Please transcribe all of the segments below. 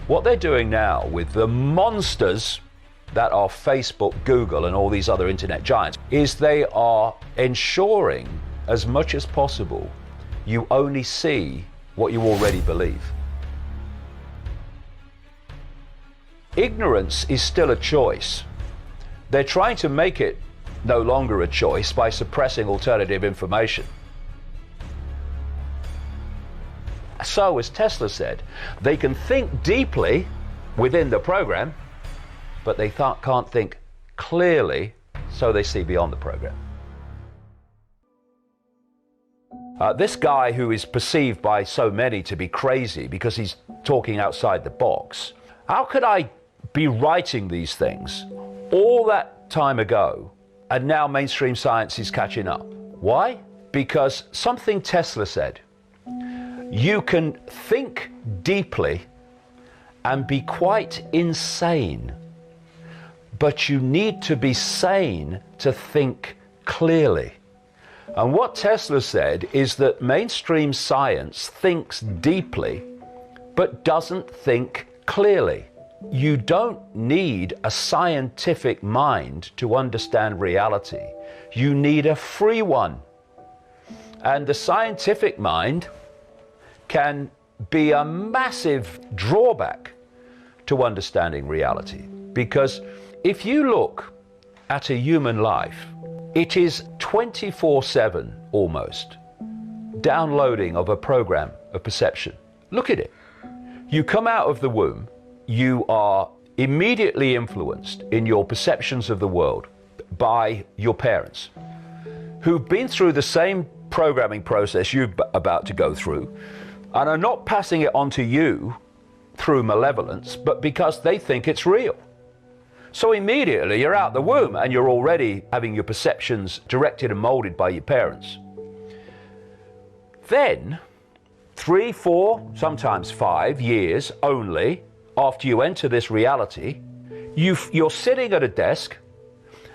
What they're doing now with the monsters that are Facebook, Google, and all these other internet giants is they are ensuring as much as possible you only see what you already believe. Ignorance is still a choice. They're trying to make it no longer a choice by suppressing alternative information. So, as Tesla said, they can think deeply within the program, but they can't think clearly, so they see beyond the program. This guy who is perceived by so many to be crazy because he's talking outside the box, how could I be writing these things all that time ago and now mainstream science is catching up? Why? Because something Tesla said. You can think deeply and be quite insane, but you need to be sane to think clearly. And what Tesla said is that mainstream science thinks deeply, but doesn't think clearly. You don't need a scientific mind to understand reality. You need a free one. And the scientific mind can be a massive drawback to understanding reality. Because if you look at a human life, it is 24/7 almost downloading of a program of perception. Look at it. You come out of the womb, you are immediately influenced in your perceptions of the world by your parents, who've been through the same programming process you're about to go through, and are not passing it on to you through malevolence, but because they think it's real. So immediately you're out the womb and you're already having your perceptions directed and molded by your parents. Then, 3, 4, sometimes 5 years only after you enter this reality, you're sitting at a desk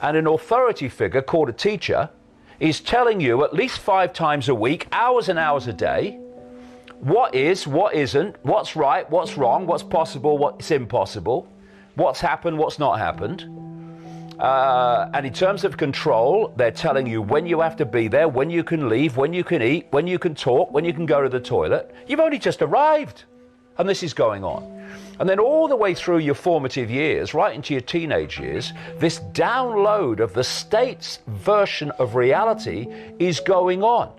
and an authority figure called a teacher is telling you at least 5 times a week, hours and hours a day, what is, what isn't, what's right, what's wrong, what's possible, what's impossible, what's happened, what's not happened. And in terms of control, they're telling you when you have to be there, when you can leave, when you can eat, when you can talk, when you can go to the toilet. You've only just arrived, and this is going on. And then all the way through your formative years, right into your teenage years, this download of the state's version of reality is going on.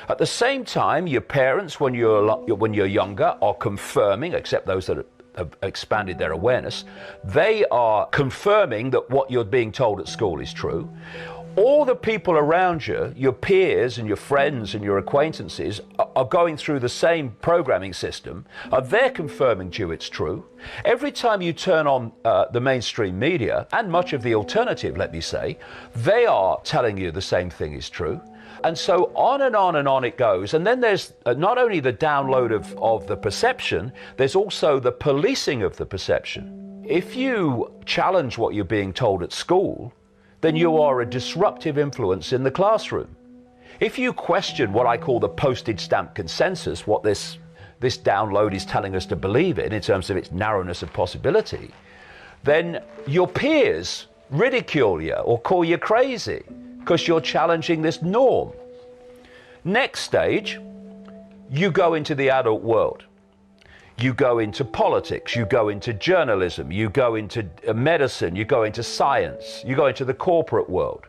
At the same time, your parents, when you're younger, are confirming, except those that have expanded their awareness, they are confirming that what you're being told at school is true. All the people around you, your peers and your friends and your acquaintances, are going through the same programming system. They're confirming to you it's true. Every time you turn on the mainstream media, and much of the alternative, let me say, they are telling you the same thing is true. And so on and on and on it goes. And then there's not only the download of the perception, there's also the policing of the perception. If you challenge what you're being told at school, then you are a disruptive influence in the classroom. If you question what I call the postage stamp consensus, what this download is telling us to believe in terms of its narrowness of possibility, then your peers ridicule you or call you crazy because you're challenging this norm. Next stage, you go into the adult world. You go into politics, you go into journalism, you go into medicine, you go into science, you go into the corporate world,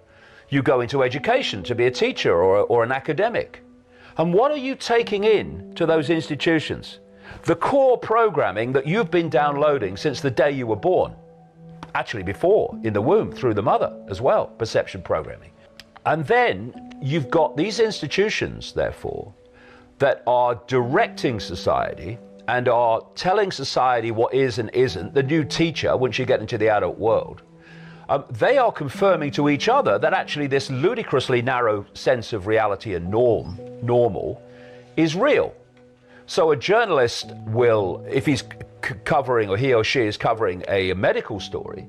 you go into education to be a teacher or an academic. And what are you taking in to those institutions? The core programming that you've been downloading since the day you were born. Actually before, in the womb, through the mother as well, perception programming. And then you've got these institutions, therefore, that are directing society and are telling society what is and isn't. The new teacher, once you get into the adult world, they are confirming to each other that actually this ludicrously narrow sense of reality and normal, is real. So a journalist will, if he's covering, or he or she is covering a medical story,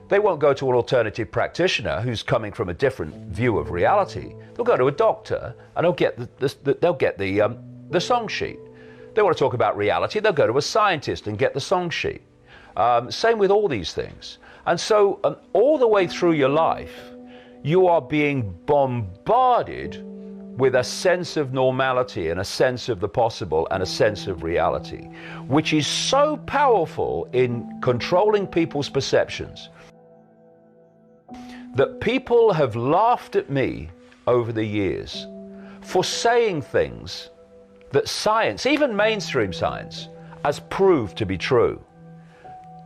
they won't go to an alternative practitioner who's coming from a different view of reality. They'll go to a doctor and they'll get the song sheet. They want to talk about reality, they'll go to a scientist and get the song sheet. Same with all these things. And so all the way through your life, you are being bombarded with a sense of normality and a sense of the possible and a sense of reality, which is so powerful in controlling people's perceptions that people have laughed at me over the years for saying things that science, even mainstream science, has proved to be true.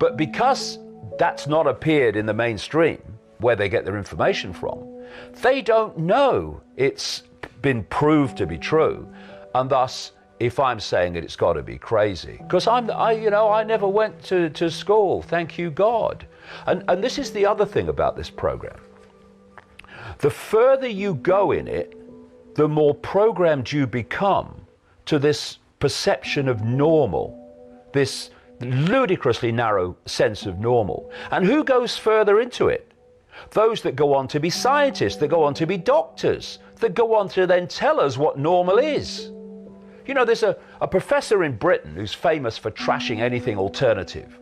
But because that's not appeared in the mainstream, where they get their information from, they don't know it's been proved to be true. And thus, if I'm saying it, it's got to be crazy. Because I never went to school, thank you God. And this is the other thing about this program. The further you go in it, the more programmed you become to this perception of normal, this ludicrously narrow sense of normal. And who goes further into it? Those that go on to be scientists, that go on to be doctors, that go on to then tell us what normal is. You know, there's a professor in Britain who's famous for trashing anything alternative,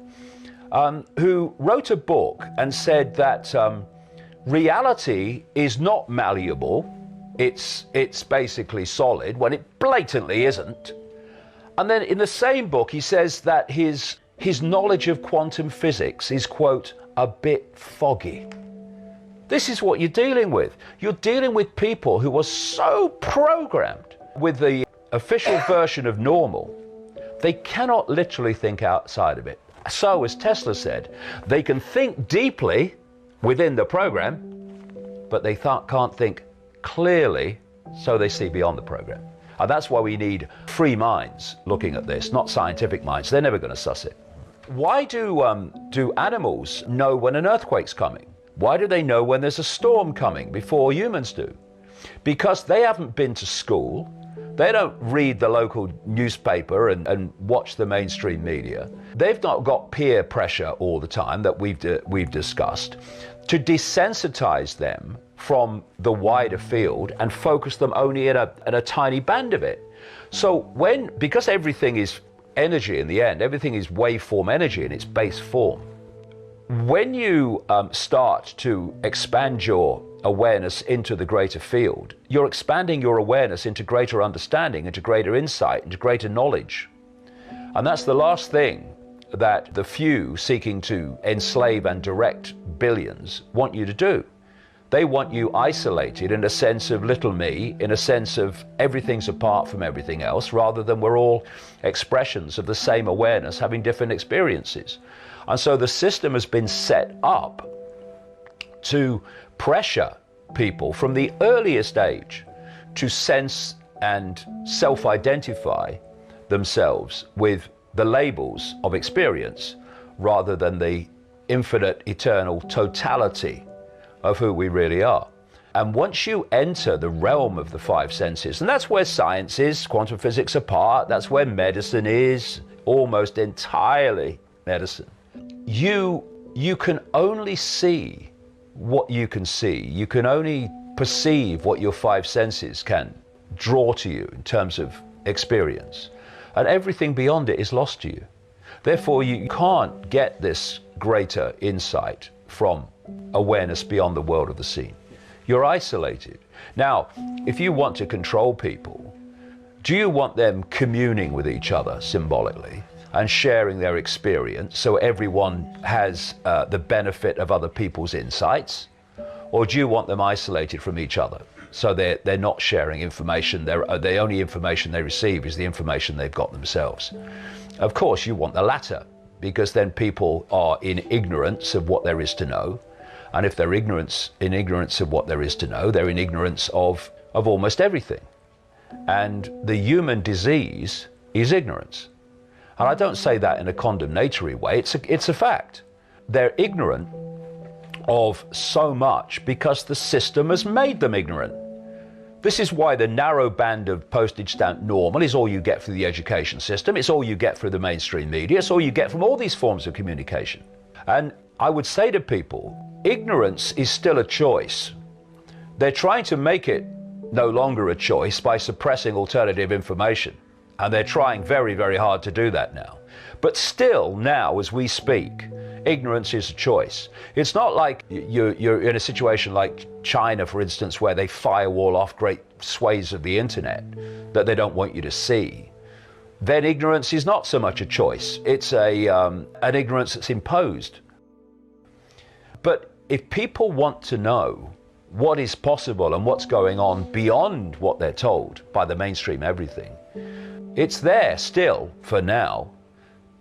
who wrote a book and said that reality is not malleable, it's basically solid, when it blatantly isn't. And then in the same book, he says that his knowledge of quantum physics is, quote, a bit foggy. This is what you're dealing with. You're dealing with people who are so programmed with the official version of normal, they cannot literally think outside of it. So, as Tesla said, they can think deeply within the program, but they can't think clearly, so they see beyond the program. And that's why we need free minds looking at this, not scientific minds. They're never going to suss it. Why do animals know when an earthquake's coming? Why do they know when there's a storm coming before humans do? Because they haven't been to school. They don't read the local newspaper and watch the mainstream media. They've not got peer pressure all the time that we've discussed to desensitize them from the wider field and focus them only in a tiny band of it. So because everything is energy in the end, everything is waveform energy in its base form. When you start to expand your awareness into the greater field, you're expanding your awareness into greater understanding, into greater insight, into greater knowledge. And that's the last thing that the few seeking to enslave and direct billions want you to do. They want you isolated in a sense of little me, in a sense of everything's apart from everything else, rather than we're all expressions of the same awareness having different experiences. And so the system has been set up to pressure people from the earliest age to sense and self-identify themselves with the labels of experience rather than the infinite, eternal totality of who we really are. And once you enter the realm of the five senses, and that's where science is, quantum physics apart, that's where medicine is, almost entirely medicine. You can only see what you can see. You can only perceive what your five senses can draw to you in terms of experience. And everything beyond it is lost to you. Therefore, you can't get this greater insight from awareness beyond the world of the seen. You're isolated. Now, if you want to control people, do you want them communing with each other symbolically and sharing their experience so everyone has the benefit of other people's insights? Or do you want them isolated from each other so they're not sharing information? The only information they receive is the information they've got themselves. Of course, you want the latter, because then people are in ignorance of what there is to know. And if they're in ignorance of what there is to know, they're in ignorance of almost everything. And the human disease is ignorance. And I don't say that in a condemnatory way, it's a fact. They're ignorant of so much because the system has made them ignorant. This is why the narrow band of postage stamp normal is all you get through the education system, it's all you get through the mainstream media, it's all you get from all these forms of communication. And I would say to people, ignorance is still a choice. They're trying to make it no longer a choice by suppressing alternative information. And they're trying very, very hard to do that now. But still, now, as we speak, ignorance is a choice. It's not like you're in a situation like China, for instance, where they firewall off great swathes of the internet that they don't want you to see. Then ignorance is not so much a choice. It's an ignorance that's imposed. But if people want to know what is possible and what's going on beyond what they're told by the mainstream everything, it's there still, for now,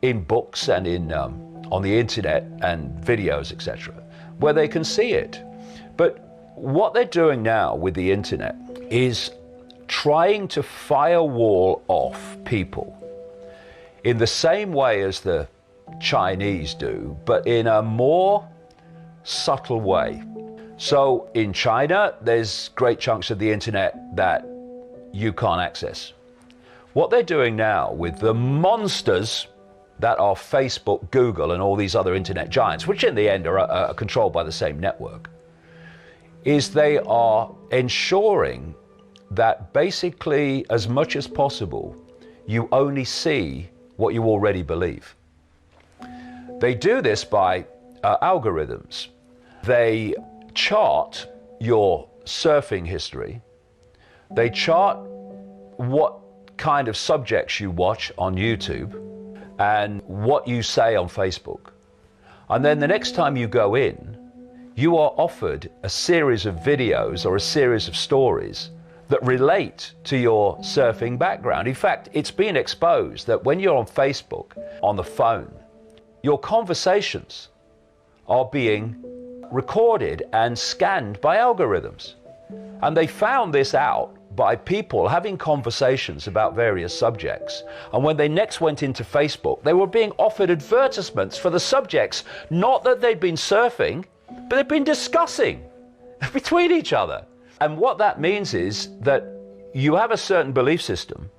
in books and in on the internet and videos, etc., where they can see it. But what they're doing now with the internet is trying to firewall off people in the same way as the Chinese do, but in a more subtle way. So in China, there's great chunks of the internet that you can't access. What they're doing now with the monsters that are Facebook, Google, and all these other internet giants, which in the end are controlled by the same network, is they are ensuring that basically, as much as possible, you only see what you already believe. They do this by algorithms. They chart your surfing history. They chart what kind of subjects you watch on YouTube and what you say on Facebook. And then the next time you go in, you are offered a series of videos or a series of stories that relate to your surfing background. In fact, it's been exposed that when you're on Facebook, on the phone, your conversations are being recorded and scanned by algorithms. And they found this out by people having conversations about various subjects. And when they next went into Facebook, they were being offered advertisements for the subjects, not that they'd been surfing, but they'd been discussing between each other. And what that means is that you have a certain belief system,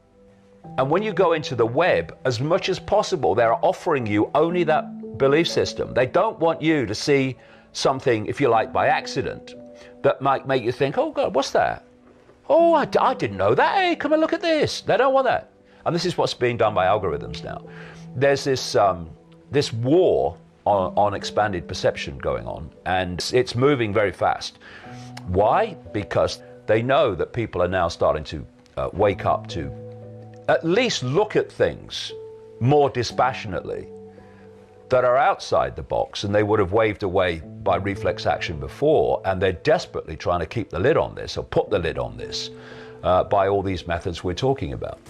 and when you go into the web, as much as possible, they're offering you only that belief system. They don't want you to see something, if you like, by accident, that might make you think, oh God, what's that? Oh, I didn't know that. Hey, come and look at this. They don't want that. And this is what's being done by algorithms now. There's this war on expanded perception going on, and it's moving very fast. Why? Because they know that people are now starting to wake up to at least look at things more dispassionately that are outside the box, and they would have waved away by reflex action before, and they're desperately trying to keep the lid on this, or put the lid on this, by all these methods we're talking about.